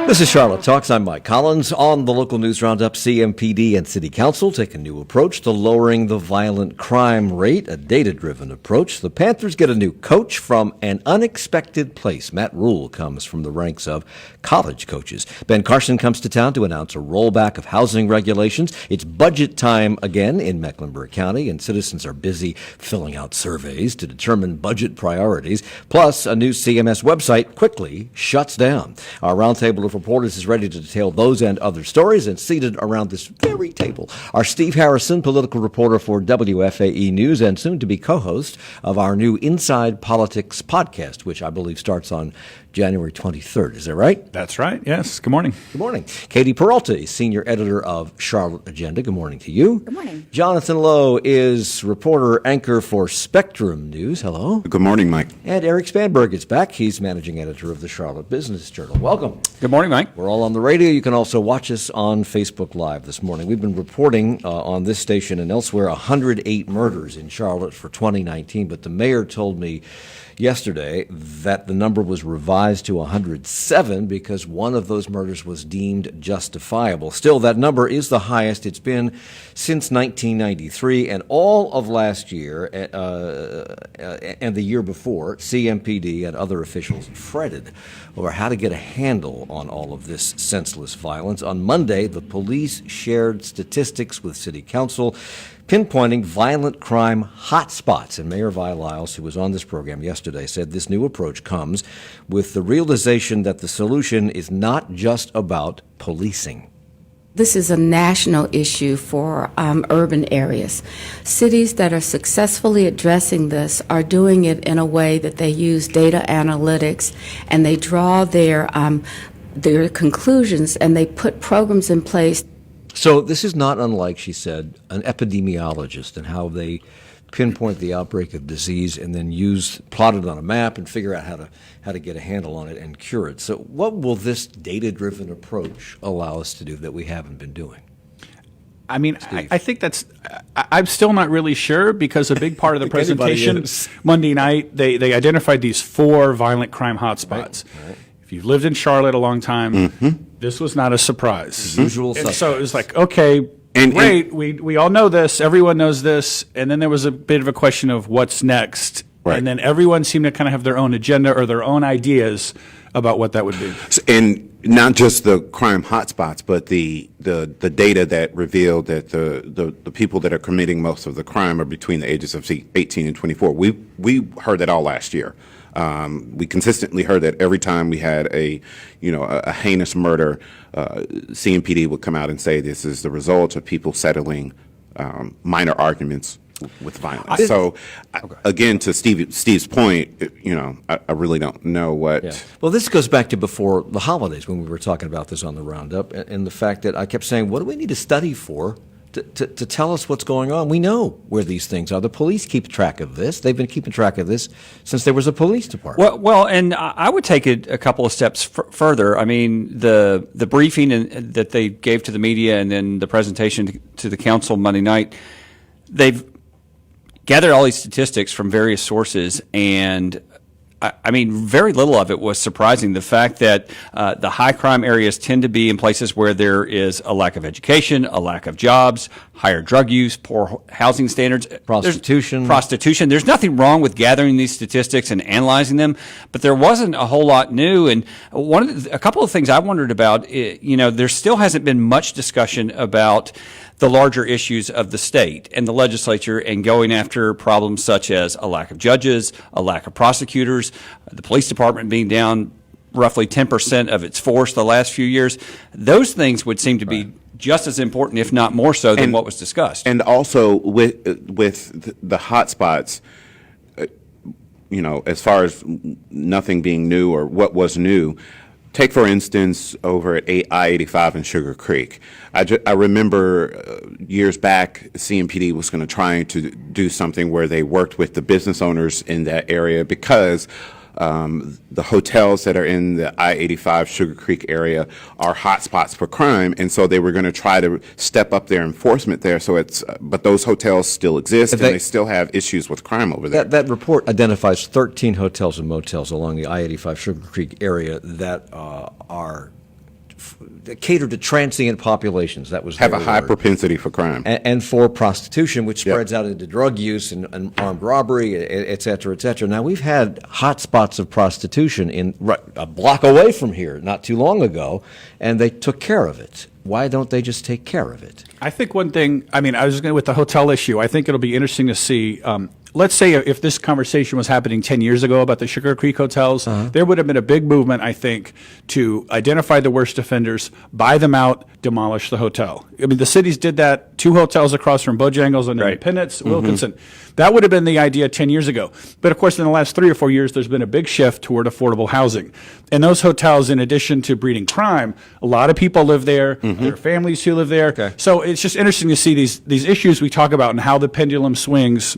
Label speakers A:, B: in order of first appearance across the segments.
A: This is Charlotte Talks. I'm Mike Collins. On the local news roundup, CMPD and City Council take a new approach to lowering the violent crime rate, a data-driven approach. The Panthers get a new coach from an unexpected place. Matt Rule comes from the ranks of college coaches. Ben Carson comes to town to announce a rollback of housing regulations. It's budget time again in Mecklenburg County, and citizens are busy filling out surveys to determine budget priorities. Plus, a new CMS website quickly shuts down. Our roundtable of reporters is ready to detail those and other stories, and seated around this very table are Steve Harrison, political reporter for WFAE News and soon-to-be co-host of our new Inside Politics podcast, which I believe starts on January 23rd. Is that right?
B: That's right, yes. Good morning.
A: Good morning. Katie Peralta is senior editor of Charlotte Agenda. Good morning to you.
C: Good morning.
A: Jonathan Lowe is reporter anchor for Spectrum News. Hello.
D: Good morning, Mike.
A: And Eric Spanberg is back. He's managing editor of the Charlotte Business Journal. Welcome.
B: Good morning, Mike.
A: We're all on the radio. You can also watch us on Facebook Live this morning. We've been reporting on this station and elsewhere 108 murders in Charlotte for 2019, but the mayor told me yesterday that the number was revised to 107 because one of those murders was deemed justifiable. Still, that number is the highest it's been since 1993, and all of last year and the year before, CMPD and other officials fretted over how to get a handle on all of this senseless violence. On Monday, the police shared statistics with City Council pinpointing violent crime hotspots. And Mayor Vi Lyles, who was on this program yesterday, said this new approach comes with the realization that the solution is not just about policing.
C: This is a national issue for urban areas. Cities that are successfully addressing this are doing it in a way that they use data analytics and they draw their conclusions and they put programs in place.
A: So this is not unlike, she said, an epidemiologist and how they pinpoint the outbreak of disease and then plot it on a map and figure out how to get a handle on it and cure it. So what will this data-driven approach allow us to do that we haven't been doing?
B: I mean, I think I'm still not really sure because a big part of the presentation Monday night, they identified these 4 violent crime hotspots. Right. If you've lived in Charlotte a long time, this was not a surprise.
A: Usual
B: and so it was like, okay, great, we all know this, everyone knows this, and then there was a bit of a question of what's next. Right. And then everyone seemed to kind of have their own agenda or their own ideas about what that would be.
D: And not just the crime hotspots, but the data that revealed that the people that are committing most of the crime are between the ages of 18 and 24. We heard that all last year. We consistently heard that every time we had a heinous murder, CMPD would come out and say this is the result of people settling minor arguments with violence. Again, to Steve's point, I really don't know what. Yeah.
A: Well, this goes back to before the holidays when we were talking about this on the Roundup, and the fact that I kept saying, what do we need to study for? To tell us what's going on. We know where these things are. The police keep track of this. They've been keeping track of this since there was a police department.
E: Well, and I would take it a couple of steps further. I mean, the briefing that they gave to the media and then the presentation to the council Monday night, they've gathered all these statistics from various sources, and I mean, very little of it was surprising. The fact that the high crime areas tend to be in places where there is a lack of education, a lack of jobs, higher drug use, poor housing standards, prostitution. There's nothing wrong with gathering these statistics and analyzing them, but there wasn't a whole lot new. And a couple of things I wondered about, there still hasn't been much discussion about the larger issues of the state and the legislature and going after problems such as a lack of judges, a lack of prosecutors, the police department being down roughly 10% of its force the last few years. Those things would seem to be just as important, if not more so, than what was discussed.
D: And also with the hotspots, as far as nothing being new or what was new, take, for instance, over at I-85 in Sugar Creek. I remember years back, CMPD was going to try to do something where they worked with the business owners in that area because the hotels that are in the I-85 Sugar Creek area are hotspots for crime, and so they were going to try to step up their enforcement there. So but those hotels still exist, and they still have issues with crime over there.
A: That report identifies 13 hotels and motels along the I-85 Sugar Creek area that cater to transient populations. That was
D: Have a
A: their
D: high
A: word.
D: propensity for crime.
A: And for prostitution, which
D: Yep.
A: spreads out into drug use and armed robbery, et cetera, et cetera. Now, we've had hot spots of prostitution a block away from here not too long ago, and they took care of it. Why don't they just take care of it?
B: I think one thing, I mean, I was going with the hotel issue, I think it'll be interesting to see, let's say if this conversation was happening 10 years ago about the Sugar Creek hotels, there would have been a big movement, I think, to identify the worst offenders, buy them out, demolish the hotel. I mean, the cities did that, 2 hotels across from Bojangles and Independence, Wilkinson. That would have been the idea 10 years ago. But of course, in the last 3 or 4 years, there's been a big shift toward affordable housing. And those hotels, in addition to breeding crime, a lot of people live there, there are families who live there.
A: Okay.
B: So it's just interesting to see these issues we talk about and how the pendulum swings.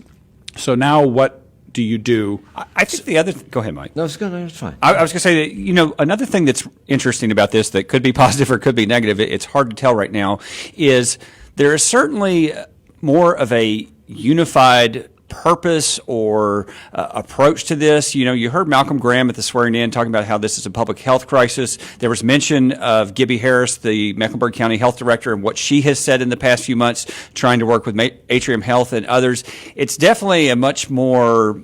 B: So now what do you do?
E: I think the other go ahead, Mike.
A: No, it's good. It's fine.
E: I was going to say that, another thing that's interesting about this that could be positive or could be negative, it's hard to tell right now, is there is certainly more of a unified purpose or approach to this. You heard Malcolm Graham at the swearing in talking about how this is a public health crisis. There was mention of Gibby Harris, the Mecklenburg County Health Director, and what she has said in the past few months, trying to work with Atrium Health and others. It's definitely a much more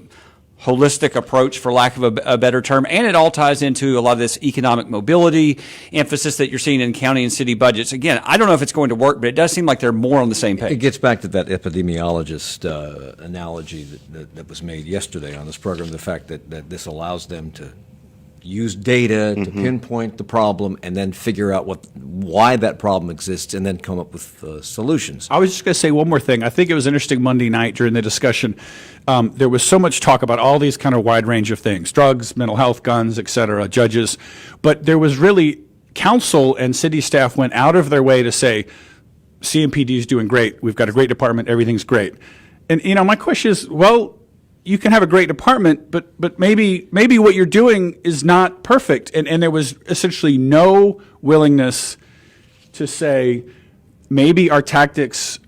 E: holistic approach, for lack of a better term, and it all ties into a lot of this economic mobility emphasis that you're seeing in county and city budgets. Again, I don't know if it's going to work, but it does seem like they're more on the same page.
A: It gets back to that epidemiologist analogy that was made yesterday on this program, the fact that this allows them to use data to pinpoint the problem and then figure out why that problem exists and then come up with solutions.
B: I was just going to say one more thing. I think it was interesting Monday night during the discussion. There was so much talk about all these kind of wide range of things, drugs, mental health, guns, et cetera, judges. But there was really, council and city staff went out of their way to say, CMPD is doing great. We've got a great department. Everything's great. And, my question is, well, you can have a great department, but maybe what you're doing is not perfect. And there was essentially no willingness to say, maybe our tactics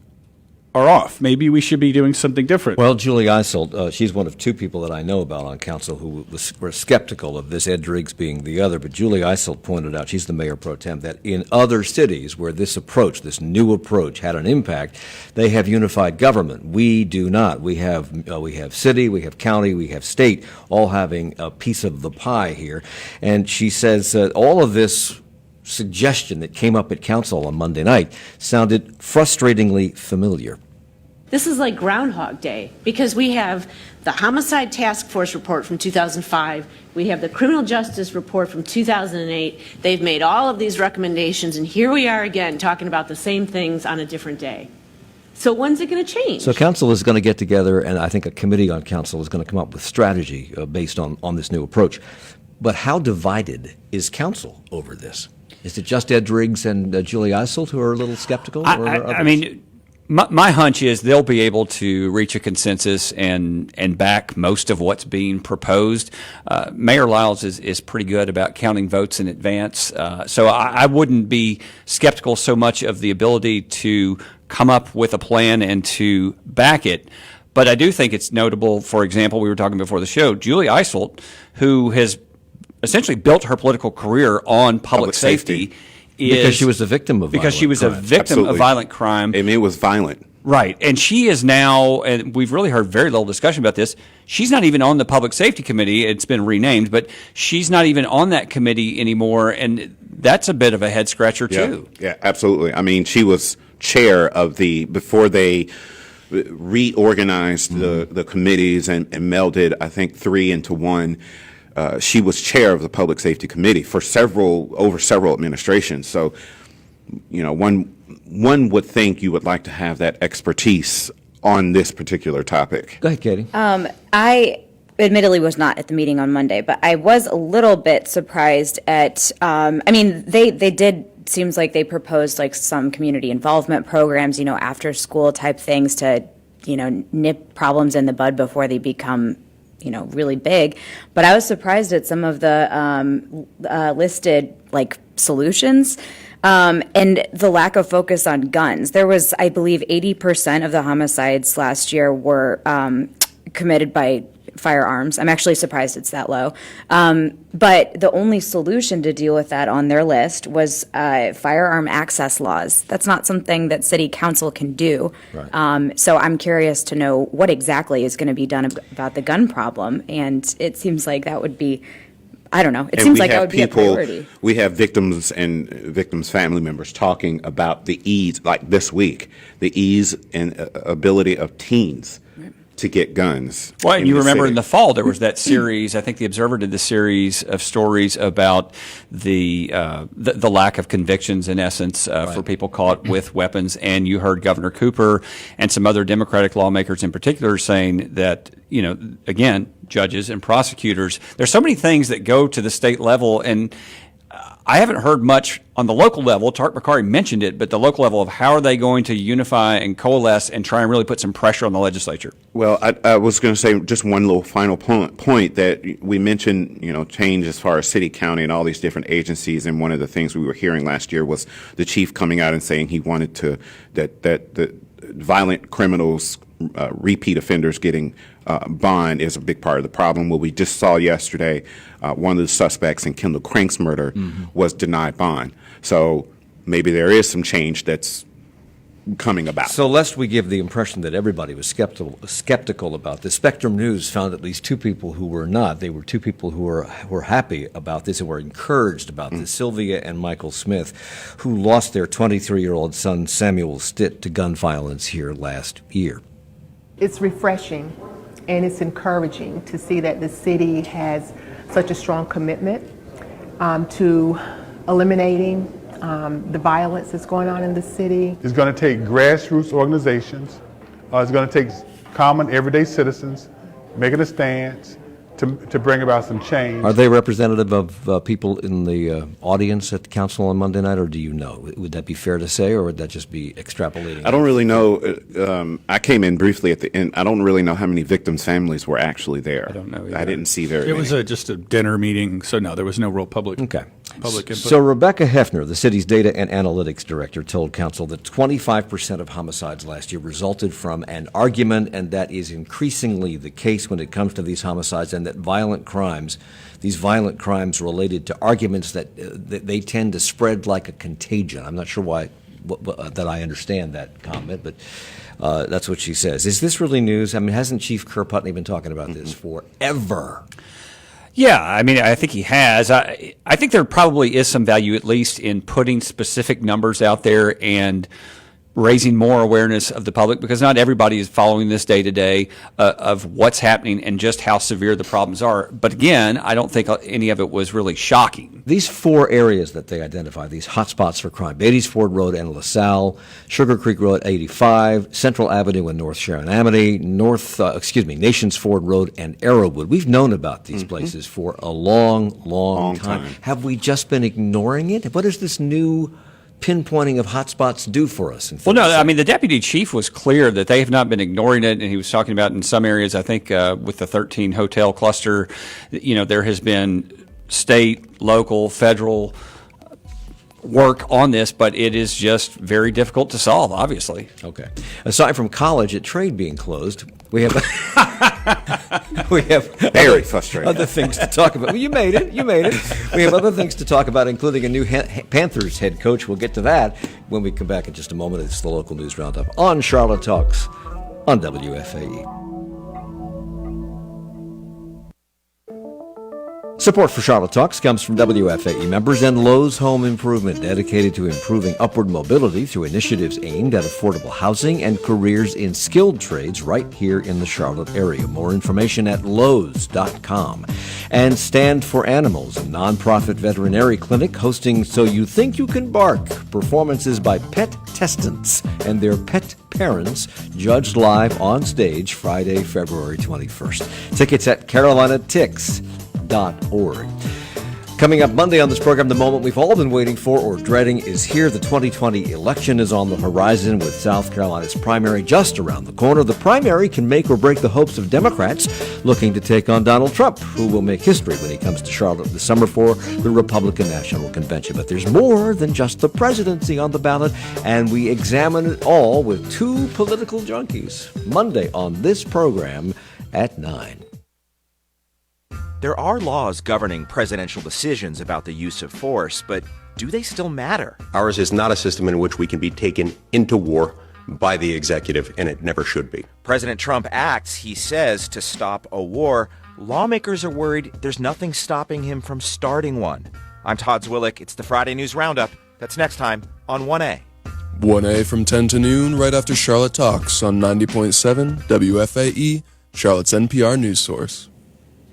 B: are off. Maybe we should be doing something different.
A: Well, Julie Isolt, she's one of 2 people that I know about on council who were skeptical of this, Ed Driggs being the other. But Julie Isolt pointed out, she's the mayor pro tem, that in other cities where this approach, this new approach, had an impact, they have unified government. We do not. We have city, we have county, we have state, all having a piece of the pie here. And she says that all of this suggestion that came up at council on Monday night sounded frustratingly familiar.
F: This is like Groundhog Day, because we have the Homicide Task Force report from 2005. We have the Criminal Justice report from 2008. They've made all of these recommendations, and here we are again talking about the same things on a different day. So when's it going to change?
A: So council is going to get together, and I think a committee on council is going to come up with strategy based on this new approach. But how divided is council over this? Is it just Ed Driggs and Julie Isolt who are a little skeptical? Or
E: I mean, my hunch is they'll be able to reach a consensus and back most of what's being proposed. Mayor Lyles is pretty good about counting votes in advance, so I wouldn't be skeptical so much of the ability to come up with a plan and to back it. But I do think it's notable, for example, we were talking before the show, Julie Isolt, who has essentially built her political career on public safety.
A: Because she was a victim of
E: because she was
A: violent
E: a
A: crime.
E: victim
D: Absolutely.
E: of violent crime.
D: I mean, it was violent.
E: Right. And she is now, and we've really heard very little discussion about this, she's not even on the Public Safety Committee. It's been renamed, but she's not even on that committee anymore, and that's a bit of a head scratcher, too.
D: Yeah, absolutely. I mean, she was chair of before they reorganized the committees and melded, I think, 3 into 1. She was chair of the Public Safety Committee for over several administrations. So, one would think you would like to have that expertise on this particular topic.
A: Go ahead, Katie.
G: I admittedly was not at the meeting on Monday, but I was a little bit surprised at, they did, seems like they proposed like some community involvement programs, after school type things to, nip problems in the bud before they become, really big. But I was surprised at some of the listed like solutions. And the lack of focus on guns. There was, I believe, 80% of the homicides last year were committed by firearms. I'm actually surprised it's that low. But the only solution to deal with that on their list was firearm access laws. That's not something that city council can do. Right. So I'm curious to know what exactly is going to be done about the gun problem. And it seems like that would be, I don't know. It seems like that would be a priority.
D: We have victims and victims' family members talking about the ease, like this week, the ease and ability of teens to get guns.
E: Well, and you remember
D: city.
E: in the fall there was that series. I think the Observer did the series of stories about the lack of convictions, in essence, for people caught with weapons. And you heard Governor Cooper and some other Democratic lawmakers in particular saying that, again, judges and prosecutors, there's so many things that go to the state level, and I haven't heard much on the local level. Tark McCarty mentioned it, but the local level of how are they going to unify and coalesce and try and really put some pressure on the legislature?
D: Well, I was going to say just one little final point that we mentioned, change as far as city, county, and all these different agencies. And one of the things we were hearing last year was the chief coming out and saying he wanted that the violent criminals, repeat offenders getting bond is a big part of the problem. What we just saw yesterday, one of the suspects in Kendall Crank's murder was denied bond. So maybe there is some change that's coming about.
A: So lest we give the impression that everybody was skeptical about this, Spectrum News found at least two people who were not. They were two people who were happy about this and were encouraged about this, Sylvia and Michael Smith, who lost their 23-year-old son Samuel Stitt to gun violence here last year.
H: It's refreshing and it's encouraging to see that the city has such a strong commitment to eliminating the violence that's going on in the city.
I: It's going to take grassroots organizations. It's going to take common everyday citizens making a stance to bring about some change.
A: Are they representative of people in the audience at the council on Monday night, or do you know? Would that be fair to say, or would that just be extrapolating?
D: I don't really know. I came in briefly at the end. I don't really know how many victims' families were actually there.
B: I don't know either.
D: I didn't see very
B: many.
D: It
B: was just a dinner meeting, so no, there was no real public input.
A: So Rebecca Hefner, the city's data and analytics director, told council that 25% of homicides last year resulted from an argument, and that is increasingly the case when it comes to these homicides, and that these violent crimes related to arguments that they tend to spread like a contagion. I'm not sure why that I understand that comment, but that's what she says. Is this really news? I mean, hasn't Chief Kerr Putney been talking about this forever?
E: Yeah, I mean, I think he has. I think there probably is some value, at least, in putting specific numbers out there and raising more awareness of the public, because not everybody is following this day to day of what's happening and just how severe the problems are. But again, I don't think any of it was really shocking.
A: These four areas that they identify, these hotspots for crime, Beatties Ford Road and LaSalle, Sugar Creek Road 85, Central Avenue and North Sharon-Amity, Nations Ford Road and Arrowwood. We've known about these places for a long time. Have we just been ignoring it? What is this new pinpointing of hotspots do for us?
E: Well, no, I mean, the deputy chief was clear that they have not been ignoring it, and he was talking about in some areas, I think with the 13 hotel cluster, there has been state, local, federal work on this, but it is just very difficult to solve, obviously.
A: Okay. Aside from college at trade being closed, we have
D: very frustrating
A: other things to talk about. Well, you made it. We have other things to talk about, including a new Panthers head coach. We'll get to that when we come back in just a moment. It's the local news roundup on Charlotte Talks on WFAE. Support for Charlotte Talks comes from WFAE members and Lowe's Home Improvement, dedicated to improving upward mobility through initiatives aimed at affordable housing and careers in skilled trades right here in the Charlotte area. More information at lowes.com. And Stand for Animals, a nonprofit veterinary clinic hosting So You Think You Can Bark, performances by pet testants and their pet parents, judged live on stage Friday, February 21st. Tickets at carolinatix.org. Coming up Monday on this program, the moment we've all been waiting for or dreading is here. The 2020 election is on the horizon with South Carolina's primary just around the corner. The primary can make or break the hopes of Democrats looking to take on Donald Trump, who will make history when he comes to Charlotte this summer for the Republican National Convention. But there's more than just the presidency on the ballot, and we examine it all with two political junkies. Monday on this program at 9.
J: There are laws governing presidential decisions about the use of force, but do they still matter?
K: Ours is not a system in which we can be taken into war by the executive, and it never should be.
J: President Trump acts, he says, to stop a war. Lawmakers are worried there's nothing stopping him from starting one. I'm Todd Zwillick. It's the Friday News Roundup. That's next time on 1A.
L: 1A from 10 to noon, right after Charlotte Talks on 90.7 WFAE, Charlotte's NPR news source.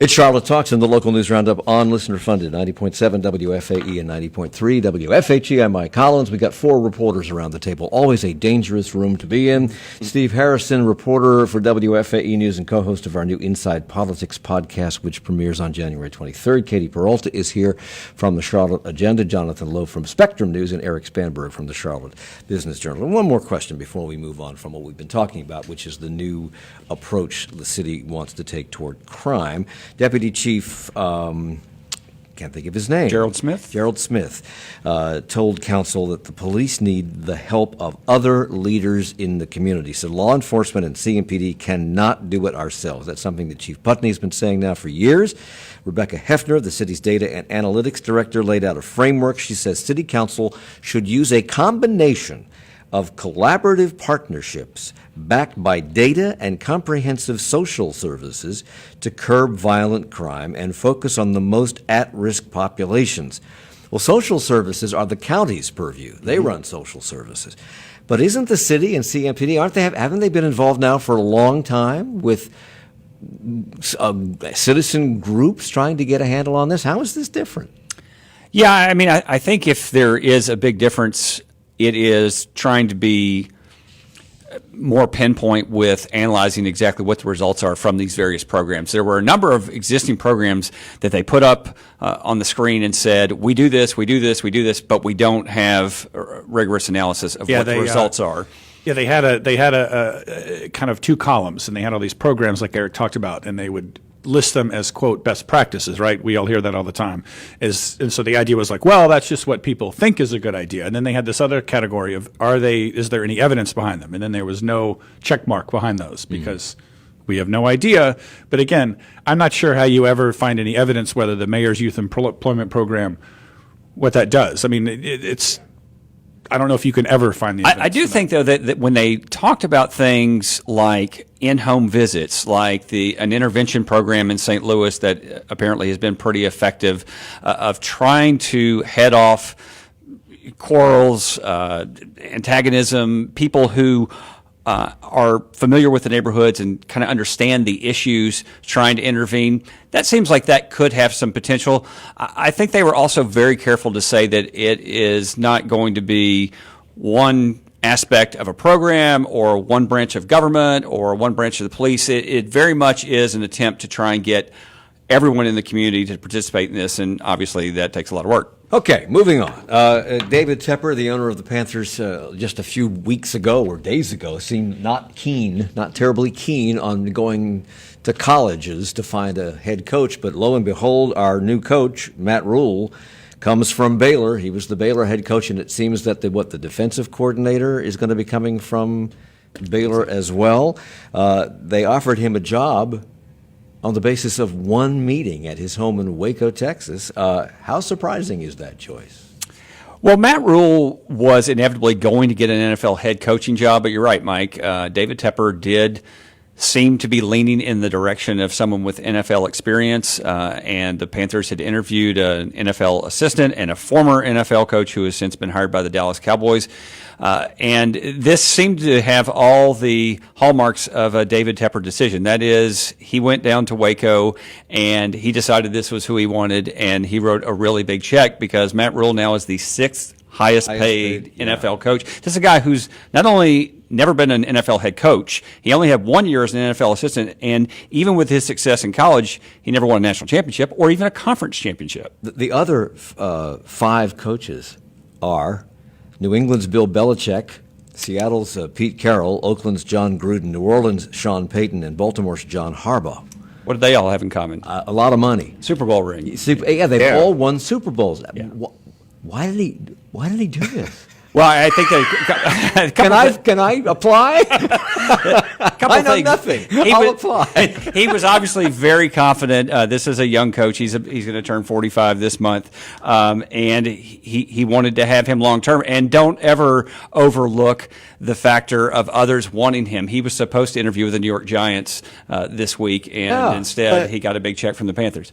A: It's Charlotte Talks and the local news roundup on listener-funded 90.7 WFAE and 90.3 WFHE. I'm Mike Collins. We got four reporters around the table. Always a dangerous room to be in. Steve Harrison, reporter for WFAE News and co-host of our new Inside Politics podcast, which premieres on January 23rd. Katie Peralta is here from the Charlotte Agenda. Jonathan Lowe from Spectrum News and Eric Spanberg from the Charlotte Business Journal. And one more question before we move on from what we've been talking about, which is the new approach the city wants to take toward crime. Deputy Chief, can't think of his name.
B: Gerald Smith?
A: Gerald Smith told council that the police need the help of other leaders in the community. So law enforcement and CMPD cannot do it ourselves. That's something that Chief Putney has been saying now for years. Rebecca Hefner, the city's data and analytics director, laid out a framework. She says city council should use a combination of collaborative partnerships backed by data and comprehensive social services to curb violent crime and focus on the most at-risk populations. Well, social services are the county's purview. They run social services. But isn't the city and CMPD, haven't they been involved now for a long time with citizen groups trying to get a handle on this? How is this different?
E: Yeah, I mean, I think if there is a big difference, it is trying to be more pinpoint with analyzing exactly what the results are from these various programs. There were a number of existing programs that they put up on the screen and said, we do this, we do this, we do this, but we don't have rigorous analysis of what the results are.
B: Yeah, they had a kind of two columns, and they had all these programs like Eric talked about, and they would list them as, quote, best practices, right? We all hear that all the time. And so the idea was like, well, that's just what people think is a good idea. And then they had this other category of, is there any evidence behind them? And then there was no check mark behind those because we have no idea. But again, I'm not sure how you ever find any evidence whether the mayor's youth employment program, what that does. I mean, it's I don't know if you can ever find the evidence.
E: I do think, though, that when they talked about things like in-home visits, like an intervention program in St. Louis that apparently has been pretty effective, of trying to head off quarrels, antagonism, people who are familiar with the neighborhoods and kind of understand the issues, trying to intervene. That seems like that could have some potential. I think they were also very careful to say that it is not going to be one aspect of a program or one branch of government or one branch of the police. It very much is an attempt to try and get everyone in the community to participate in this, and obviously that takes a lot of work.
A: Okay, moving on. David Tepper, the owner of the Panthers, just a few weeks ago or days ago, seemed not terribly keen on going to colleges to find a head coach. But lo and behold, our new coach, Matt Rule, comes from Baylor. He was the Baylor head coach, and it seems that the defensive coordinator is going to be coming from Baylor as well. They offered him a job on the basis of one meeting at his home in Waco, Texas. How surprising is that choice?
E: Well, Matt Rule was inevitably going to get an NFL head coaching job, but you're right, Mike. David Tepper did seem to be leaning in the direction of someone with NFL experience, and the Panthers had interviewed an NFL assistant and a former NFL coach who has since been hired by the Dallas Cowboys. And this seemed to have all the hallmarks of a David Tepper decision. That is, he went down to Waco and he decided this was who he wanted, and he wrote a really big check because Matt Rule now is the sixth highest paid NFL coach. This is a guy who's not only never been an NFL head coach, he only had 1 year as an NFL assistant, and even with his success in college, he never won a national championship or even a conference championship.
A: The other 5 coaches are New England's Bill Belichick, Seattle's Pete Carroll, Oakland's John Gruden, New Orleans' Sean Payton, and Baltimore's John Harbaugh.
E: What do they all have in common?
A: A lot of money.
E: Super Bowl ring.
A: They've all won Super Bowls. Yeah. Why did he do this?
E: Well, I think
A: can I apply? I know nothing. I'll apply.
E: He was obviously very confident. This is a young coach. He's going to turn 45 this month, and he wanted to have him long term. And don't ever overlook the factor of others wanting him. He was supposed to interview with the New York Giants this week, and instead he got a big check from the Panthers.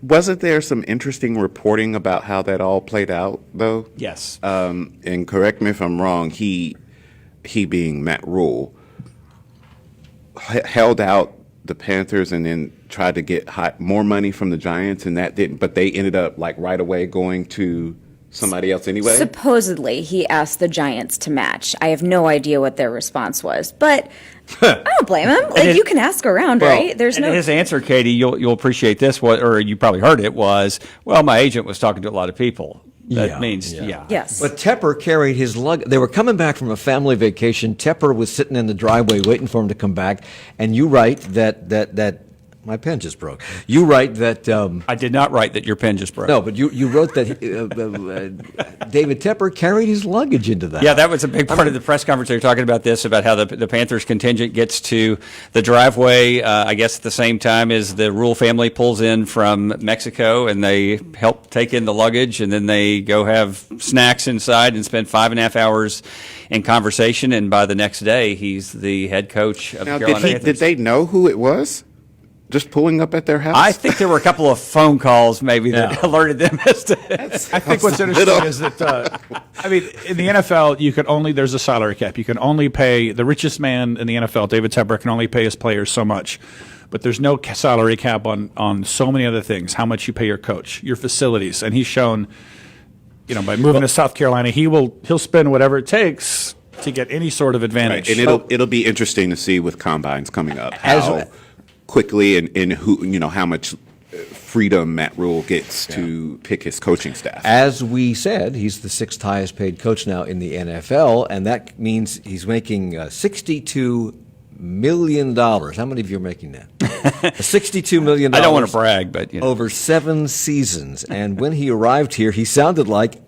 D: Wasn't there some interesting reporting about how that all played out, though?
E: Yes.
D: And correct me if I'm wrong, he being Matt Rule, held out the Panthers and then tried to get more money from the Giants, and that didn't, but they ended up like right away going to somebody else anyway?
G: Supposedly, he asked the Giants to match. I have no idea what their response was, but I don't blame him. Like, you can ask around, right?
E: There's no. His answer, Katie, you'll appreciate this. Or you probably heard it was, well, my agent was talking to a lot of people. That means,
G: Yes.
A: But Tepper carried his luggage. They were coming back from a family vacation. Tepper was sitting in the driveway waiting for him to come back. And you write that my pen just broke. You write that.
E: I did not write that your pen just broke.
A: No, but you wrote that David Tepper carried his luggage into that.
E: Yeah, that was a big part of the press conference. They were talking about this, about how the Panthers contingent gets to the driveway, I guess at the same time as the Rule family pulls in from Mexico, and they help take in the luggage, and then they go have snacks inside and spend 5.5 hours in conversation. And by the next day, he's the head coach of the Carolina Panthers.
D: Did they know who it was? Just pulling up at their house?
E: I think there were a couple of phone calls maybe that alerted them as to.
B: I think what's interesting is that, in the NFL, there's a salary cap. You can only pay the richest man in the NFL, David Tepper, can only pay his players so much. But there's no salary cap on so many other things, how much you pay your coach, your facilities. And he's shown, by moving to South Carolina, he'll spend whatever it takes to get any sort of advantage.
D: Right. And it'll be interesting to see with combines coming up how quickly and who how much freedom Matt Rule gets to pick his coaching staff.
A: As we said, he's the 6th highest paid coach now in the NFL, and that means he's making $62 million. How many of you are making that? $62 million.
E: I don't want to brag, but
A: over 7 seasons. And when he arrived here, he sounded like,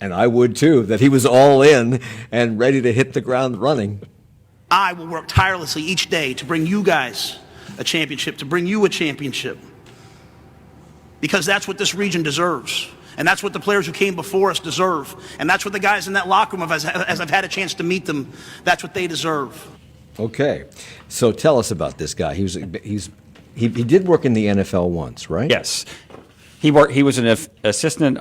A: and I would too, that he was all in and ready to hit the ground running.
M: I will work tirelessly each day to bring you guys a championship, to bring you a championship, because that's what this region deserves, and that's what the players who came before us deserve, and that's what the guys in that locker room, as I've had a chance to meet them, that's what they deserve.
A: Okay, so tell us about this guy. He did work in the NFL once, right?
E: Yes. He was an assistant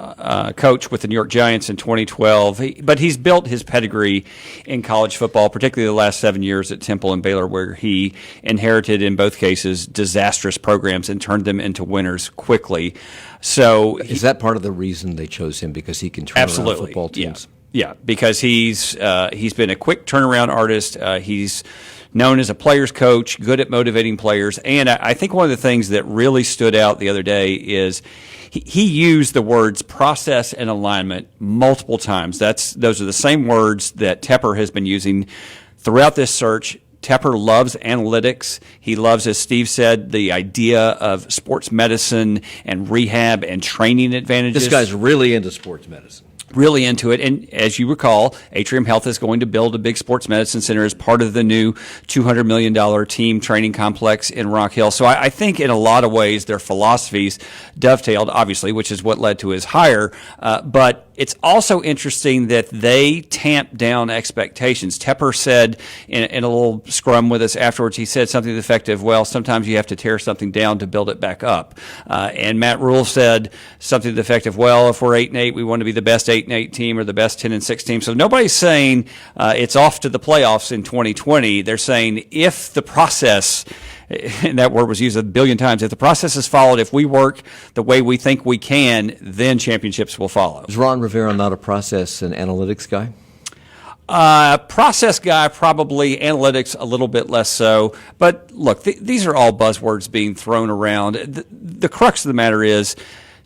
E: coach with the New York Giants in 2012, but he's built his pedigree in college football, particularly the last 7 years at Temple and Baylor, where he inherited, in both cases, disastrous programs and turned them into winners quickly. So
A: is that part of the reason they chose him, because he can turn around football teams?
E: Yeah, because he's been a quick turnaround artist. He's known as a player's coach, good at motivating players. And I think one of the things that really stood out the other day is he used the words process and alignment multiple times. Those are the same words that Tepper has been using throughout this search. Tepper loves analytics. He loves, as Steve said, the idea of sports medicine and rehab and training advantages.
A: This guy's really into sports medicine.
E: Really into it. And as you recall, Atrium Health is going to build a big sports medicine center as part of the new $200 million team training complex in Rock Hill. So I think in a lot of ways their philosophies dovetailed, obviously, which is what led to his hire. But it's also interesting that they tamped down expectations. Tepper said in a little scrum with us afterwards, he said something to the effect of, well, sometimes you have to tear something down to build it back up. And Matt Rule said something to the effect of, well, if we're 8-8, we want to be the best 8 8-8 team or the best 10-6 team. So nobody's saying it's off to the playoffs in 2020. They're saying if the process, and that word was used a billion times, if the process is followed, if we work the way we think we can, then championships will follow.
A: Is Ron Rivera not a process and analytics guy?
E: Process guy, probably. Analytics, a little bit less so. But look, these are all buzzwords being thrown around. The crux of the matter is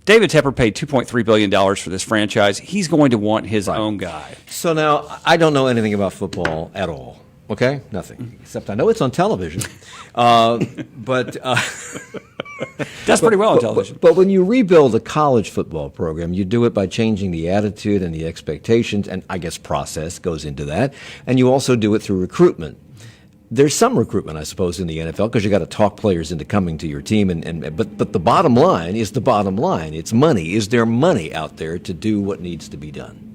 E: David Tepper paid $2.3 billion for this franchise. He's going to want his own guy.
A: So now, I don't know anything about football at all. Okay? Nothing. Except I know it's on television.
E: Does pretty well on television.
A: But when you rebuild a college football program, you do it by changing the attitude and the expectations, and I guess process goes into that. And you also do it through recruitment. There's some recruitment, I suppose, in the NFL because you got to talk players into coming to your team. But the bottom line is the bottom line. It's money. Is there money out there to do what needs to be done?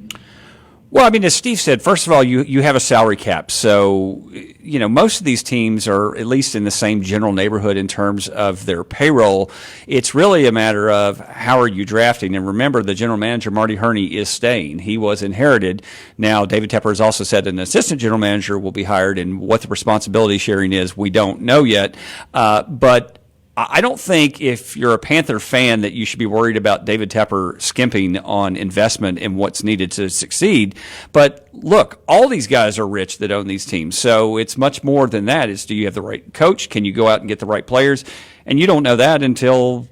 E: Well, I mean, as Steve said, first of all, you have a salary cap. So, most of these teams are at least in the same general neighborhood in terms of their payroll. It's really a matter of how are you drafting. And remember, the general manager, Marty Herney, is staying. He was inherited. Now, David Tepper has also said an assistant general manager will be hired, and what the responsibility sharing is, we don't know yet. But I don't think if you're a Panther fan that you should be worried about David Tepper skimping on investment in what's needed to succeed. But look, all these guys are rich that own these teams. So it's much more than that. It's do you have the right coach? Can you go out and get the right players? And you don't know that until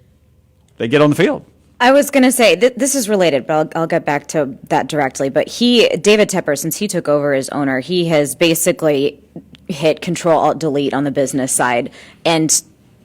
E: they get on the field.
G: I was going to say, this is related, but I'll get back to that directly. But David Tepper, since he took over as owner, he has basically hit Control-Alt-Delete on the business side and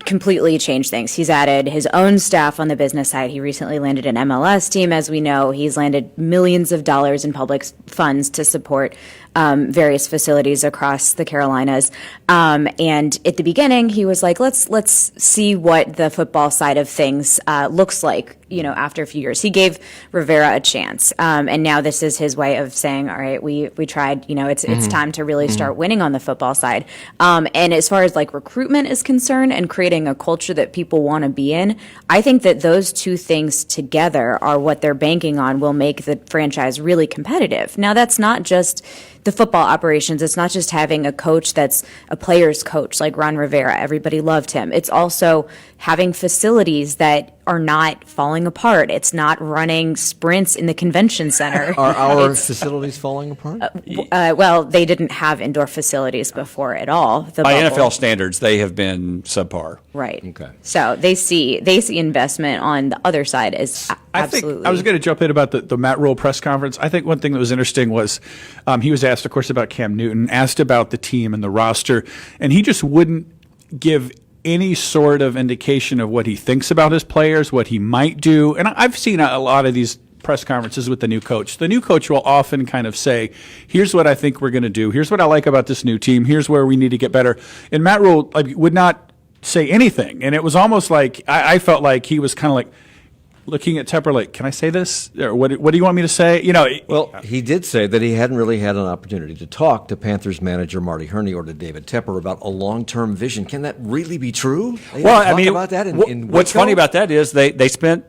G: completely changed things. He's added his own staff on the business side. He recently landed an MLS team, as we know. He's landed millions of dollars in public funds to support various facilities across the Carolinas. And at the beginning, he was like, let's see what the football side of things looks like, after a few years. He gave Rivera a chance. And now this is his way of saying, all right, we tried, it's time to really start winning on the football side. And as far as like recruitment is concerned and creating a culture that people want to be in, I think that those two things together are what they're banking on will make the franchise really competitive. Now, that's not just the football operations. It's not just having a coach that's a player's coach like Ron Rivera. Everybody loved him. It's also having facilities that are not falling apart. It's not running sprints in the convention center.
A: Are our facilities falling apart?
G: Well, they didn't have indoor facilities before at all.
E: By NFL standards, they have been subpar.
G: Right.
A: Okay.
G: So they see investment on the other side as absolutely.
B: I was going to jump in about the Matt Rule press conference. I think one thing that was interesting was he was asked, of course, about Cam Newton, asked about the team and the roster, and he just wouldn't give any sort of indication of what he thinks about his players, what he might do. And I've seen a lot of these press conferences with the new coach. The new coach will often kind of say, here's what I think we're going to do. Here's what I like about this new team. Here's where we need to get better. And Matt Rule would not say anything. And it was almost like, I felt like he was kind of like looking at Tepper like, can I say this? Or what do you want me to say?
A: Well, he did say that he hadn't really had an opportunity to talk to Panthers manager Marty Herney or to David Tepper about a long-term vision. Can that really be true? About that in
E: what's
A: Waco?
E: funny about that is they spent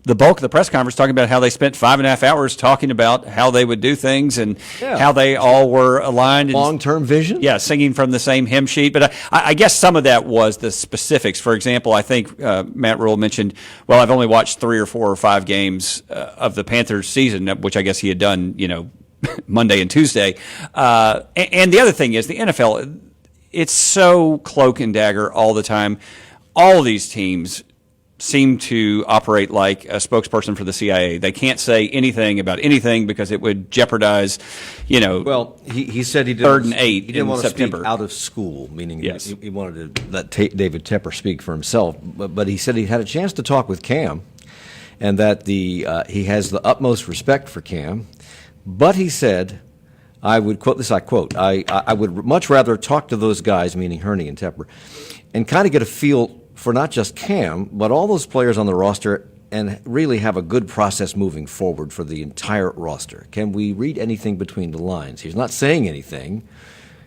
E: the bulk of the press conference talking about how they spent 5.5 hours talking about how they would do things and how they all were aligned.
A: Long-term vision?
E: Yeah, singing from the same hymn sheet. But I guess some of that was the specifics. For example, I think Matt Rule mentioned, well, I've only watched 3 or 4 or 5 games of the Panthers season, which I guess he had done, Monday and Tuesday. And the other thing is the NFL, it's so cloak and dagger all the time. All these teams seem to operate like a spokesperson for the CIA. They can't say anything about anything because it would jeopardize,
A: Well, he said he didn't,
E: 3rd and 8
A: he didn't
E: in
A: want
E: September.
A: to speak out of school, meaning
E: Yes.
A: he wanted to let David Tepper speak for himself. But he said he had a chance to talk with Cam and that he has the utmost respect for Cam. But he said, I would quote this, I quote, I would much rather talk to those guys, meaning Herney and Tepper, and kind of get a feel for not just Cam, but all those players on the roster and really have a good process moving forward for the entire roster. Can we read anything between the lines? He's not saying anything.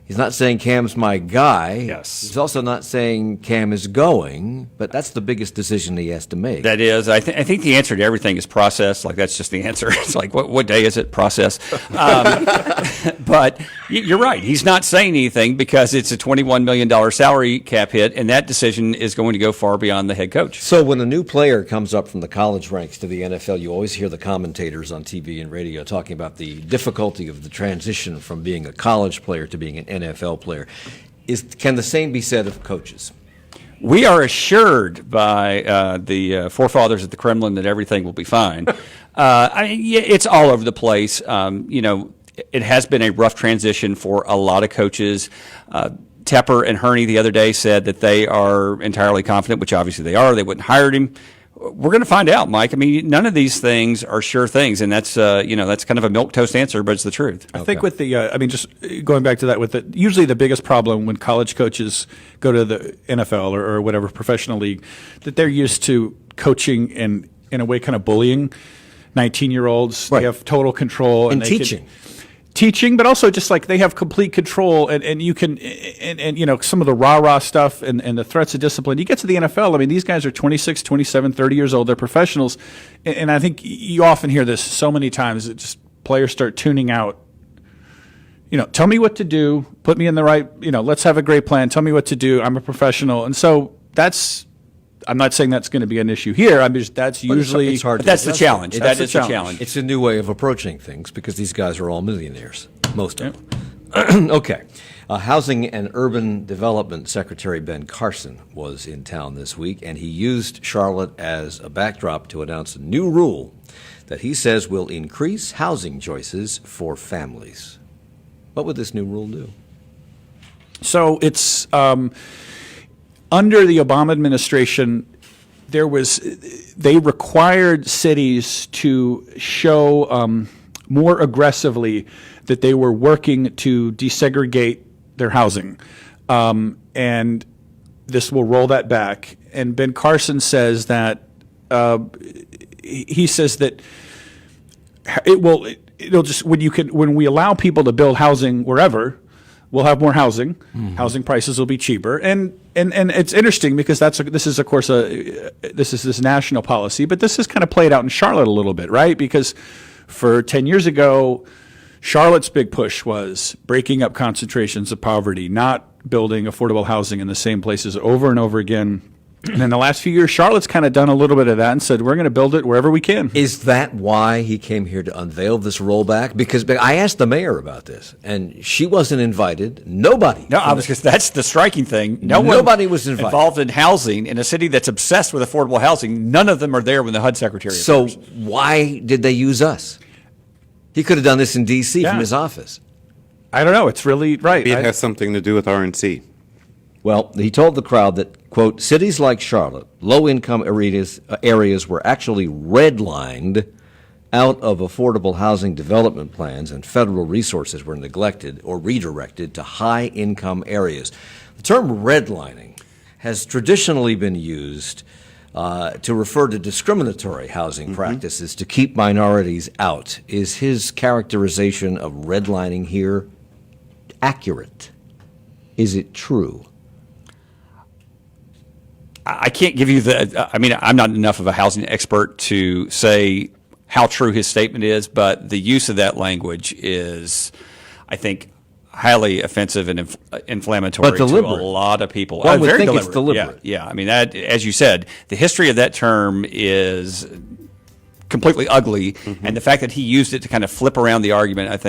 A: He's not saying Cam's my guy.
E: Yes.
A: He's also not saying Cam is going, but that's the biggest decision he has to make.
E: That is, I think the answer to everything is process. Like, that's just the answer. It's like, what day is it? Process. But you're right. He's not saying anything because it's a $21 million salary cap hit, and that decision is going to go far beyond the head coach.
A: So when a new player comes up from the college ranks to the NFL, you always hear the commentators on TV and radio talking about the difficulty of the transition from being a college player to being an NFL player. Can the same be said of coaches?
E: We are assured by the forefathers at the Kremlin that everything will be fine. It's all over the place. It has been a rough transition for a lot of coaches. Tepper and Herney the other day said that they are entirely confident, which obviously they are. They wouldn't hire him. We're going to find out, Mike. I mean, none of these things are sure things, and that's that's kind of a milquetoast answer, but it's the truth.
B: I think with the, just going back to that, usually the biggest problem when college coaches go to the NFL or whatever professional league, that they're used to coaching and in a way kind of bullying 19-year-olds.
A: Right.
B: They have total control
A: And teaching.
B: Teaching, but also just like they have complete control, and you can, and some of the rah-rah stuff and the threats of discipline. You get to the NFL, I mean, these guys are 26, 27, 30 years old. They're professionals. And I think you often hear this so many times that just players start tuning out. Tell me what to do, put me in the right, let's have a great plan. Tell me what to do. I'm a professional. And so I'm not saying that's going to be an issue here. That's usually
A: it's hard.
E: But that's the challenge.
B: That's
E: That is
B: the
E: the challenge.
A: It's a new way of approaching things because these guys are all millionaires, most of them. Okay. Housing and Urban Development Secretary Ben Carson was in town this week, and he used Charlotte as a backdrop to announce a new rule that he says will increase housing choices for families. What would this new rule do?
B: So it's under the Obama administration, they required cities to show more aggressively that they were working to desegregate their housing, and this will roll that back. And Ben Carson says that he says that it'll just when we allow people to build housing wherever, we'll have more housing. Mm-hmm. Housing prices will be cheaper, and it's interesting because this is of course this national policy, but this is kind of played out in Charlotte a little bit, right? Because for 10 years ago, Charlotte's big push was breaking up concentrations of poverty, not building affordable housing in the same places over and over again. And in the last few years, Charlotte's kind of done a little bit of that and said, we're going to build it wherever we can.
A: Is that why he came here to unveil this rollback? Because I asked the mayor about this, and she wasn't invited. Nobody.
E: No, because that's the striking thing.
A: Nobody was involved
E: in housing in a city that's obsessed with affordable housing. None of them are there when the HUD Secretary appears.
A: So why did they use us? He could have done this in D.C. from his office.
B: I don't know. It's really right.
D: It has something to do with RNC.
A: Well, he told the crowd that, quote, cities like Charlotte, low-income areas were actually redlined out of affordable housing development plans, and federal resources were neglected or redirected to high-income areas. The term redlining has traditionally been used to refer to discriminatory housing practices to keep minorities out. Is his characterization of redlining here accurate? Is it true?
E: I can't give you I'm not enough of a housing expert to say how true his statement is, but the use of that language is, I think, highly offensive and inflammatory to a lot of people.
A: One would
E: very
A: think
E: deliberate.
A: it's deliberate.
E: Yeah. I mean, that, as you said, the history of that term is completely ugly, and the fact that he used it to kind of flip around the argument,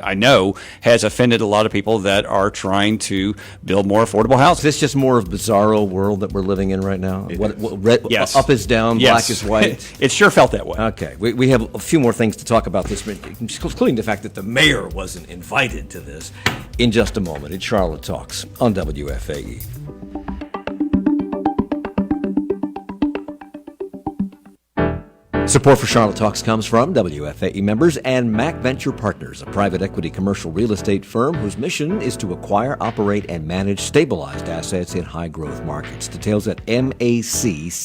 E: I know, has offended a lot of people that are trying to build more affordable housing.
A: Is this just more of a bizarro world that we're living in right now?
E: Yes.
A: Up is down,
E: Yes.
A: black is white?
E: It sure felt that way.
A: Okay. We have a few more things to talk about this, including the fact that the mayor wasn't invited to this, in just a moment. It's Charlotte Talks on WFAE. Support for Charlotte Talks comes from WFAE members and Mac Venture Partners, a private equity commercial real estate firm whose mission is to acquire, operate, and manage stabilized assets in high-growth markets. Details at maccvp.com.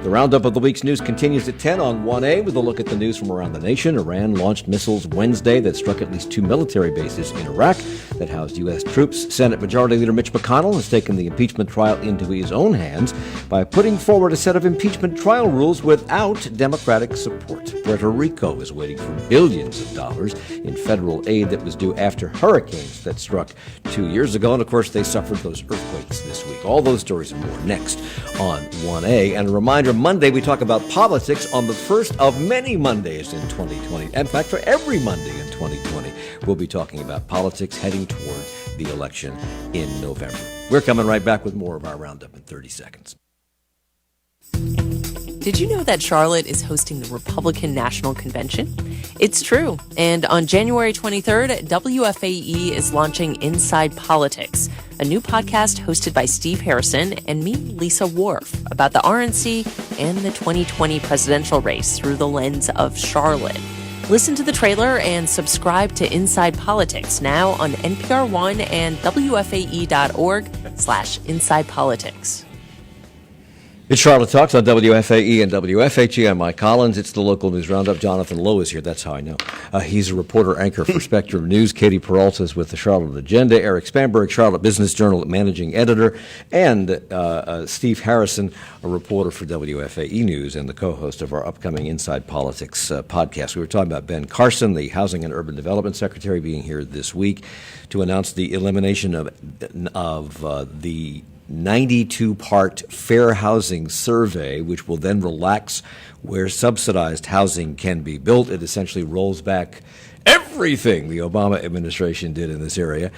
A: The roundup of the week's news continues at 10 on 1A with a look at the news from around the nation. Iran launched missiles Wednesday that struck at least 2 military bases in Iraq that housed U.S. troops. Senate Majority Leader Mitch McConnell has taken the impeachment trial into his own hands by putting forward a set of impeachment trial rules without Democratic support. Puerto Rico is waiting for billions of dollars in federal aid that was due after hurricanes that struck 2 years ago. And, of course, they suffered those earthquakes this week. All those stories and more next on 1A. And a reminder, Monday we talk about politics on the first of many Mondays in 2020. In fact, for every Monday in 2020, we'll be talking about politics heading toward the election in November. We're coming right back with more of our Roundup in 30 seconds.
N: Did you know that Charlotte is hosting the Republican National Convention? It's true. And on January 23rd, WFAE is launching Inside Politics, a new podcast hosted by Steve Harrison and me, Lisa Worf, about the RNC and the 2020 presidential race through the lens of Charlotte. Listen to the trailer and subscribe to Inside Politics now on NPR One and WFAE.org/Inside Politics.
A: It's Charlotte Talks on WFAE and WFHE. I'm Mike Collins. It's the local news roundup. Jonathan Lowe is here. That's how I know. He's a reporter anchor for Spectrum News. Katie Peralta is with the Charlotte Agenda. Eric Spanberg, Charlotte Business Journal managing editor, and Steve Harrison, a reporter for WFAE News and the co-host of our upcoming Inside Politics podcast. We were talking about Ben Carson, the Housing and Urban Development Secretary, being here this week to announce the elimination of the 92-part fair housing survey, which will then relax where subsidized housing can be built. It essentially rolls back everything the Obama administration did in this area.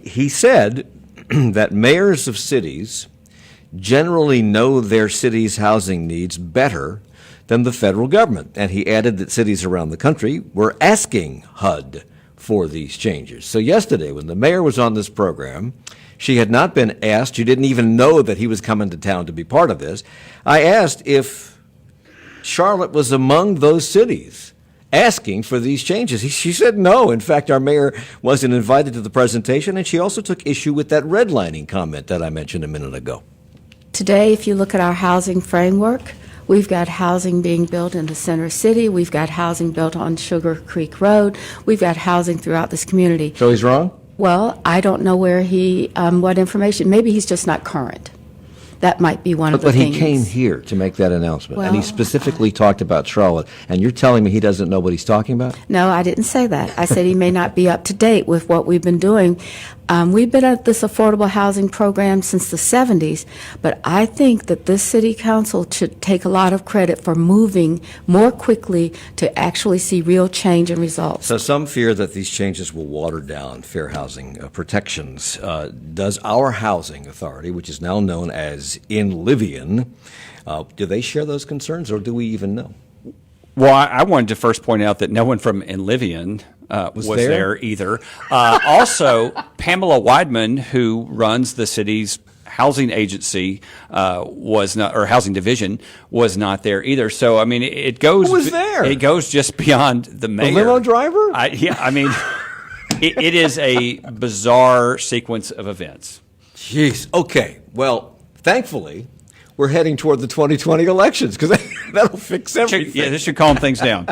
A: He said that mayors of cities generally know their city's housing needs better than the federal government. And he added that cities around the country were asking HUD for these changes. So yesterday, when the mayor was on this program, she had not been asked. She didn't even know that he was coming to town to be part of this. I asked if Charlotte was among those cities asking for these changes. She said no. In fact, our mayor wasn't invited to the presentation, and she also took issue with that redlining comment that I mentioned a minute ago.
C: Today, if you look at our housing framework, we've got housing being built in the center city. We've got housing built on Sugar Creek Road. We've got housing throughout this community.
A: So he's wrong?
C: Well, I don't know where what information. Maybe he's just not current. That might be one of the things.
A: But he came here to make that announcement, and he
C: Well,
A: specifically talked about Charlotte. And you're telling me he doesn't know what he's talking about?
C: No, I didn't say that. I said he may not be up to date with what we've been doing. We've been at this affordable housing program since the 70s, but I think that this city council should take a lot of credit for moving more quickly to actually see real change and results.
A: So some fear that these changes will water down fair housing protections. Does our housing authority, which is now known as Inlivian, do they share those concerns, or do we even know?
E: Well, I wanted to first point out that no one from Inlivian was there either. Also, Pamela Weidman, who runs the city's housing agency, was not, or housing division, was not there either. So, I mean, it goes.
A: Who was there?
E: It goes just beyond the mayor.
A: The limo driver?
E: It is a bizarre sequence of events.
A: Jeez. Okay. Well, thankfully, we're heading toward the 2020 elections, because that'll fix everything.
E: Yeah, this should calm things down.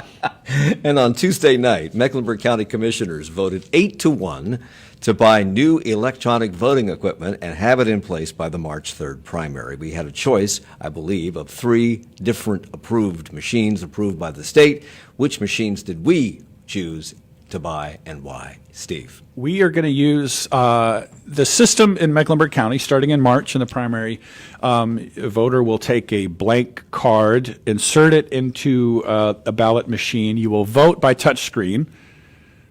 A: And on Tuesday night, Mecklenburg County commissioners voted 8-1 to buy new electronic voting equipment and have it in place by the March 3rd primary. We had a choice, I believe, of 3 different approved machines approved by the state. Which machines did we choose to buy, and why? Steve?
B: We are going to use the system in Mecklenburg County starting in March in the primary. A voter will take a blank card, insert it into a ballot machine. You will vote by touchscreen,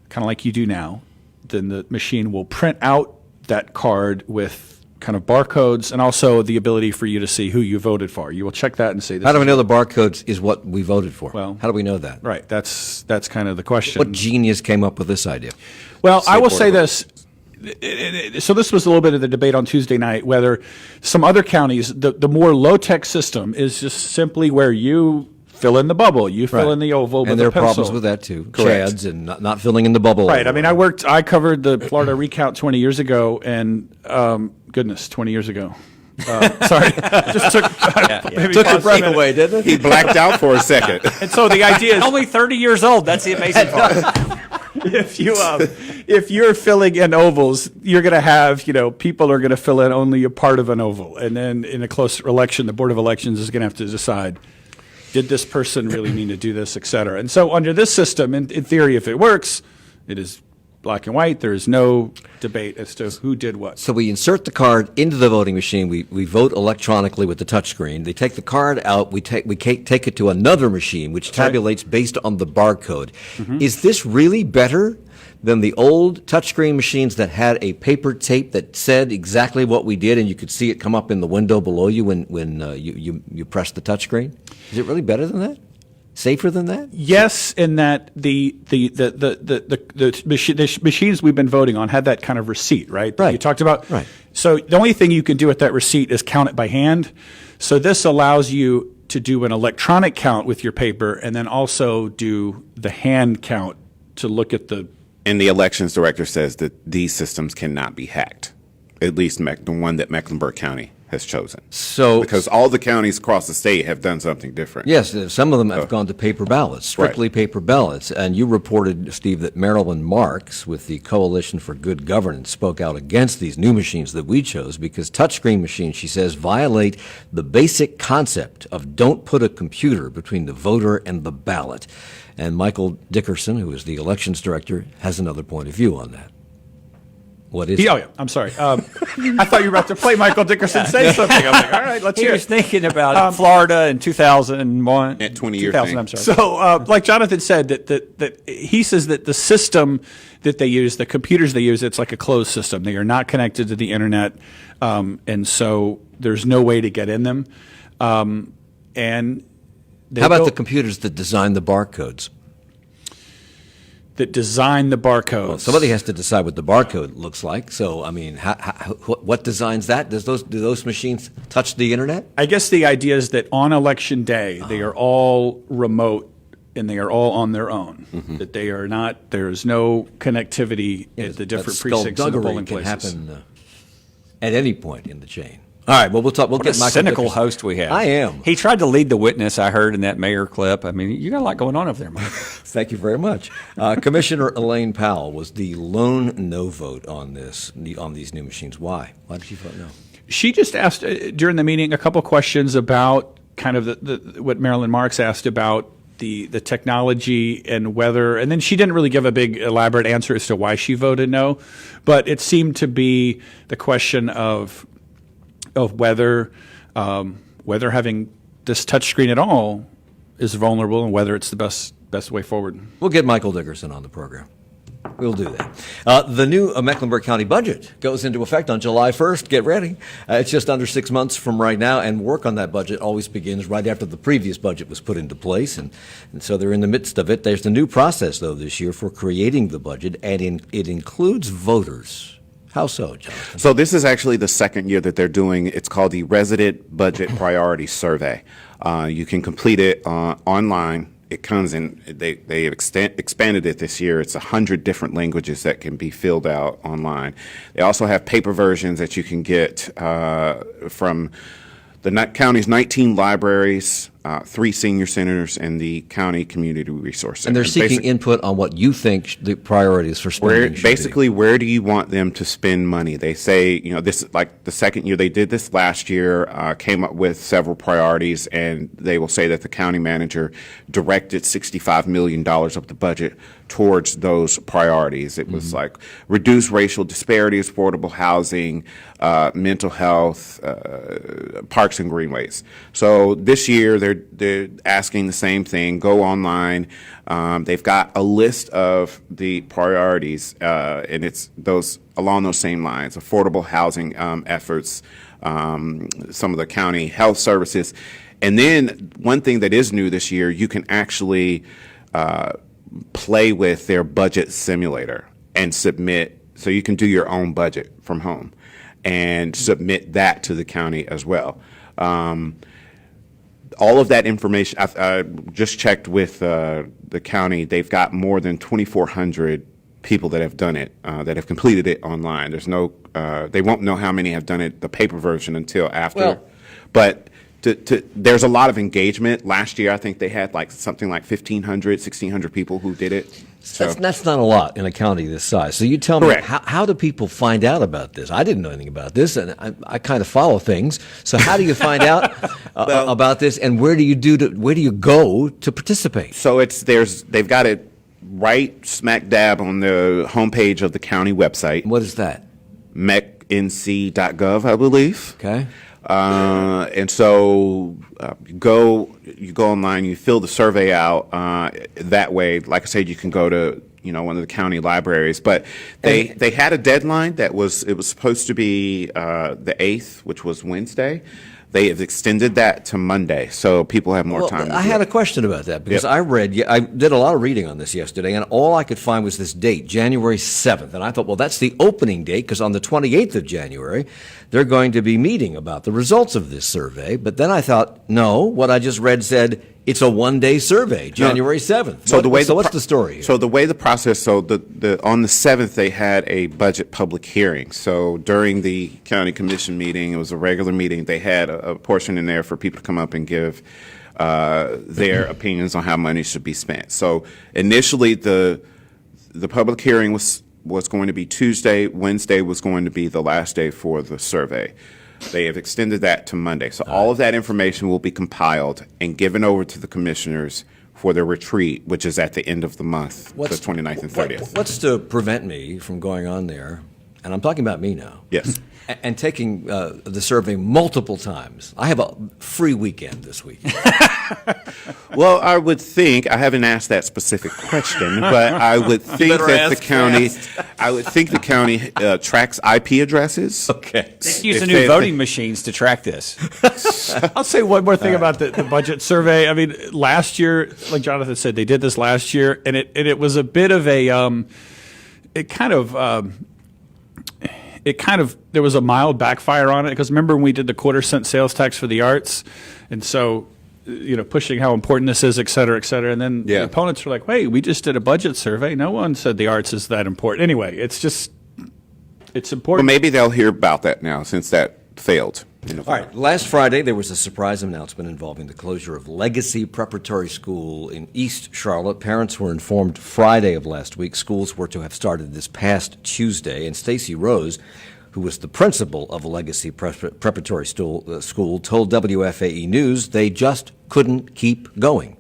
B: kind of like you do now. Then the machine will print out that card with kind of barcodes and also the ability for you to see who you voted for. You will check that and say,
A: How do we know the barcodes is what we voted for?
B: Well,
A: how do we know that?
B: Right. That's kind of the question.
A: What genius came up with this idea?
B: Well, I will say this. so this was a little bit of the debate on Tuesday night, whether some other counties, the more low-tech system is just simply where you fill in the bubble, you fill in the oval with a pencil.
A: And there are problems with that too.
B: Correct.
A: Chads and not filling in the bubble.
B: Right. I mean, I covered the Florida recount 20 years ago, and goodness, 20 years ago. Sorry, just took
A: Took your breath away, didn't it?
D: He blacked out for a second.
B: And so the idea is
E: Only 30 years old. That's the amazing part.
B: if you're filling in ovals, you're going to have, people are going to fill in only a part of an oval. And then in a close election, the Board of Elections is going to have to decide, did this person really mean to do this, et cetera. And so under this system, in theory, if it works, it is black and white. There is no debate as to who did what.
A: So we insert the card into the voting machine. We vote electronically with the touchscreen. They take the card out. We take it to another machine, which tabulates based on the barcode. Mm-hmm. Is this really better than the old touchscreen machines that had a paper tape that said exactly what we did, and you could see it come up in the window below you when you press the touchscreen? Is it really better than that? Safer than that?
B: Yes, in that the machines we've been voting on had that kind of receipt, right? That you talked about.
A: Right.
B: So the only thing you can do with that receipt is count it by hand. So this allows you to do an electronic count with your paper, and then also do the hand count to look at the.
D: And the elections director says that these systems cannot be hacked, at least the one that Mecklenburg County has chosen.
A: So
D: because all the counties across the state have done something different.
A: Yes, some of them have gone to paper ballots, strictly paper ballots. And you reported, Steve, that Marilyn Marks with the Coalition for Good Governance spoke out against these new machines that we chose because touchscreen machines, she says, violate the basic concept of don't put a computer between the voter and the ballot. And Michael Dickerson, who is the elections director, has another point of view on that. What is
B: Oh, yeah. I'm sorry. I thought you were about to play Michael Dickerson say something. I'm like, all right, let's hear
E: He
B: it.
E: was thinking about Florida in 2001.
D: At 20-year
E: 2000,
D: thing.
E: I'm sorry.
B: So, like Jonathan said, that he says that the system that they use, the computers they use, it's like a closed system. They are not connected to the internet, and so there's no way to get in them. And
A: How about the computers that design the barcodes?
B: That design the barcodes.
A: Well, somebody has to decide what the barcode looks like. So, I mean, what designs that? Do those machines touch the internet?
B: I guess the idea is that on election day, they are all remote and they are all on their own. Mm-hmm. That they are not. There is no connectivity at the different precincts of the polling
A: can
B: places.
A: happen at any point in the chain. All right. Well, we'll talk. We'll
E: What
A: get
E: a
A: Michael
E: cynical
A: Dickerson.
E: host we have.
A: I am.
E: He tried to lead the witness, I heard in that mayor clip. I mean, you got a lot going on over there, Mike.
A: Thank you very much. Commissioner Elaine Powell was the lone no vote on these new machines. Why? Why did she vote no?
B: She just asked during the meeting a couple questions about kind of what Marilyn Marks asked about the technology and whether, and then she didn't really give a big elaborate answer as to why she voted no, but it seemed to be the question of whether having this touchscreen at all is vulnerable and whether it's the best way forward.
A: We'll get Michael Dickerson on the program. We'll do that. The new Mecklenburg County budget goes into effect on July 1st. Get ready. It's just under 6 months from right now, and work on that budget always begins right after the previous budget was put into place, and so they're in the midst of it. There's a new process, though, this year for creating the budget, and it includes voters. How so, Jonathan?
D: So this is actually the second year that they're doing, it's called the Resident Budget Priority Survey. You can complete it online. It comes in, they have expanded it this year. It's 100 different languages that can be filled out online. They also have paper versions that you can get from the county's 19 libraries, 3 senior centers, and the county community resource center.
A: And they're seeking input on what you think the priorities for spending should
D: basically, where do you want them to spend money? They say, this is like the second year they did this last year, came up with several priorities, and they will say that the county manager directed $65 million of the budget towards those priorities. It was like reduce racial disparities, affordable housing, mental health, parks and greenways. So this year they're asking the same thing. Go online. They've got a list of the priorities, and it's those along those same lines: affordable housing efforts, some of the county health services, and then one thing that is new this year: you can actually play with their budget simulator and submit So you can do your own budget from home and submit that to the county as well. All of that information, I just checked with the county. They've got more than 2,400 people that have done it, that have completed it online. There's no, they won't know how many have done it, the paper version, until after.
A: Well,
D: but there's a lot of engagement. Last year, I think they had something like 1,500, 1,600 people who did it. So
A: That's not a lot in a county this size. So you tell me, how do people find out about this? I didn't know anything about this, and I kind of follow things. So how do you find out about this, and where do you go to participate?
D: So they've got it right smack dab on the homepage of the county website.
A: What is that?
D: mecnc.gov, I believe.
A: Okay.
D: And so you go online, you fill the survey out. That way, like I said, you can go to one of the county libraries. But they had a deadline it was supposed to be the 8th, which was Wednesday. They have extended that to Monday, so people have more time.
A: I had a question about that because I did a lot of reading on this yesterday, and all I could find was this date, January 7th. And I thought, well, that's the opening date because on the 28th of January, they're going to be meeting about the results of this survey. But then I thought, no, what I just read said it's a one-day survey, January 7th.
D: So
A: what's the story here?
D: So the way the process, so on the 7th, they had a budget public hearing. So during the county commission meeting, it was a regular meeting, they had a portion in there for people to come up and give their opinions on how money should be spent. So initially, the public hearing was going to be Tuesday. Wednesday was going to be the last day for the survey. They have extended that to Monday. So all of that information will be compiled and given over to the commissioners for their retreat, which is at the end of the month, the 29th and 30th.
A: What's to prevent me from going on there, and I'm talking about me now,
D: Yes.
A: and taking the survey multiple times? I have a free weekend this week.
D: Well, I would think, I haven't asked that specific question, but I would think that the county tracks IP addresses.
A: Okay.
E: They can use the new voting machines to track this.
B: I'll say one more thing about the budget survey. I mean, last year, like Jonathan said, they did this last year, and it was a bit of a there was a mild backfire on it because remember when we did the quarter-cent sales tax for the arts, and so pushing how important this is, et cetera, and then the opponents were like, "Wait, we just did a budget survey. No one said the arts is that important." Anyway, it's important.
D: Well, maybe they'll hear about that now since that failed.
A: All right. Last Friday, there was a surprise announcement involving the closure of Legacy Preparatory School in East Charlotte. Parents were informed Friday of last week. Schools were to have started this past Tuesday. And Stacy Rose, who was the principal of Legacy Preparatory School, told WFAE News they just couldn't keep going.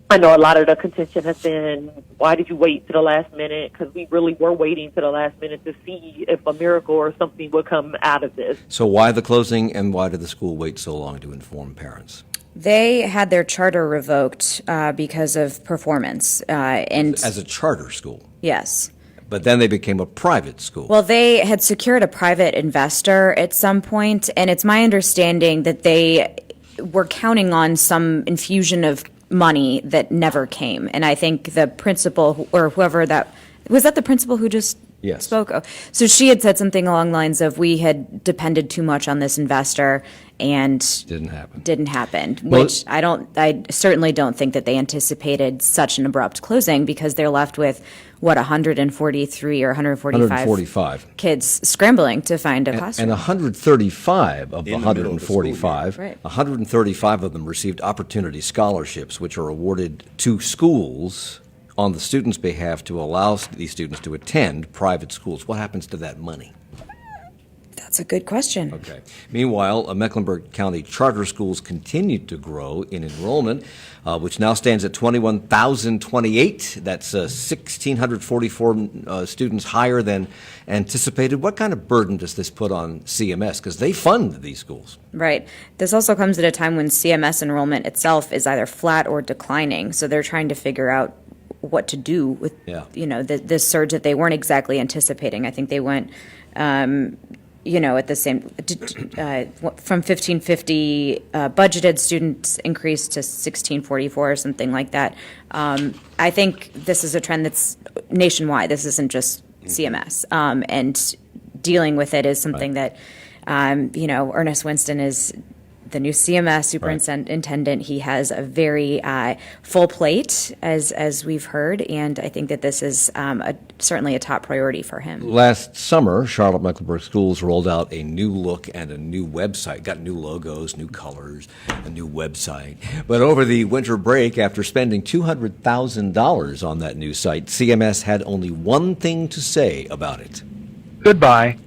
O: I know a lot of the contention has been, why did you wait to the last minute? Because we really were waiting to the last minute to see if a miracle or something would come out of this.
A: So why the closing, and why did the school wait so long to inform parents?
G: They had their charter revoked because of performance. And
A: as a charter school?
G: Yes.
A: But then they became a private school.
G: Well, they had secured a private investor at some point, and it's my understanding that they were counting on some infusion of money that never came. And I think the principal or whoever that was the principal who just spoke? Oh, so she had said something along the lines of we had depended too much on this investor and didn't happen, which I certainly don't think that they anticipated such an abrupt closing because they're left with 143 or 145 kids scrambling to find a classroom.
A: And 135 of the 145,
G: right.
A: 135 of them received opportunity scholarships, which are awarded to schools on the students' behalf to allow these students to attend private schools. What happens to that money?
G: That's a good question.
A: Okay. Meanwhile, Mecklenburg County charter schools continued to grow in enrollment, which now stands at 21,028. That's 1,644 students higher than anticipated. What kind of burden does this put on CMS? Because they fund these schools.
G: Right. This also comes at a time when CMS enrollment itself is either flat or declining. So they're trying to figure out what to do with, this surge that they weren't exactly anticipating. I think they went at the same, from 1,550 budgeted students increased to 1,644 or something like that. I think this is a trend that's nationwide. This isn't just CMS. And dealing with it is something that, Ernest Winston is the new CMS superintendent. He has a very full plate, as we've heard, and I think that this is certainly a top priority for him.
A: Last summer, Charlotte-Mecklenburg Schools rolled out a new look and a new website, got new logos, new colors, a new website. But over the winter break, after spending $200,000 on that new site, CMS had only one thing to say about it.
B: Goodbye.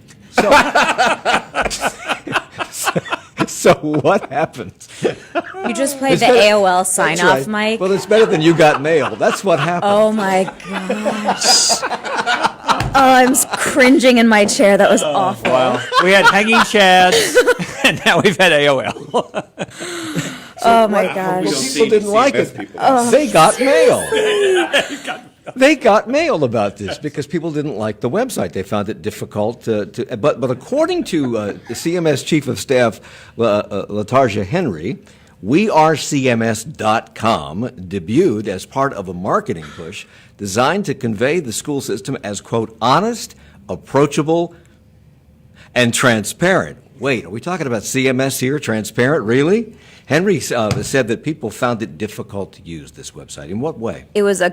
A: So what happened?
G: You just played the AOL sign-off mic.
A: Well, it's better than You Got Mail. That's what happened.
G: Oh, my gosh. I'm cringing in my chair. That was awful.
E: Wow. We had hanging chads, and now we've had AOL.
G: Oh, my gosh.
A: Well, people didn't like it. They got mail. They got mail about this because people didn't like the website. They found it difficult but according to the CMS Chief of Staff, Latarja Henry, WeAreCMS.com debuted as part of a marketing push designed to convey the school system as, quote, honest, approachable, and transparent. Wait, are we talking about CMS here? Transparent, really? Henry said that people found it difficult to use this website. In what way?
G: It was a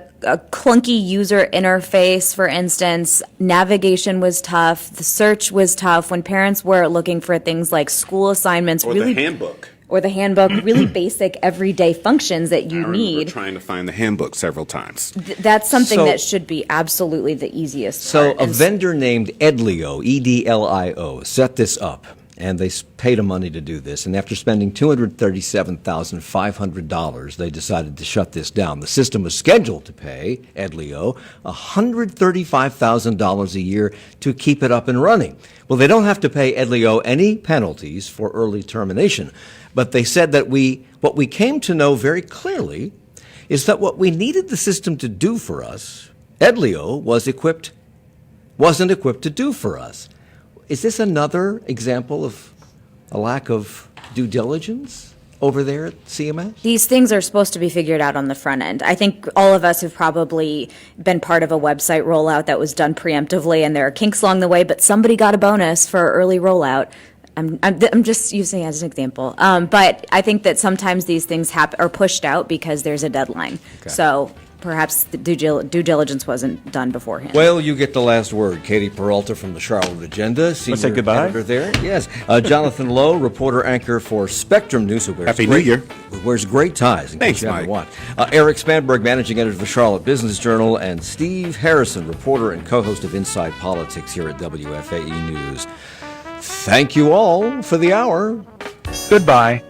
G: clunky user interface, for instance. Navigation was tough. The search was tough. When parents were looking for things like school assignments,
D: Or the handbook.
G: Really basic everyday functions that you need.
D: We're trying to find the handbook several times.
G: That's something that should be absolutely the easiest
A: So
G: part.
A: a vendor named Edlio, EDLIO, set this up. And they paid him money to do this. And after spending $237,500, they decided to shut this down. The system was scheduled to pay Edlio $135,000 a year to keep it up and running. Well, they don't have to pay Edlio any penalties for early termination. But they said that what we came to know very clearly is that what we needed the system to do for us, Edlio wasn't equipped to do for us. Is this another example of a lack of due diligence over there at CMS?
G: These things are supposed to be figured out on the front end. I think all of us have probably been part of a website rollout that was done preemptively, and there are kinks along the way, but somebody got a bonus for early rollout. I'm just using it as an example. But I think that sometimes these things are pushed out because there's a deadline.
A: Okay.
G: So perhaps the due diligence wasn't done beforehand.
A: Well, you get the last word. Katie Peralta from the Charlotte Agenda, senior
E: say goodbye?
A: editor there. Yes. Jonathan Lowe, reporter anchor for Spectrum News.
D: Happy New Year.
A: Who wears great ties. In
D: Thanks,
A: case you haven't
D: Mike.
A: watched. Eric Spanberg, managing editor of the Charlotte Business Journal, and Steve Harrison, reporter and co-host of Inside Politics here at WFAE News. Thank you all for the hour.
B: Goodbye.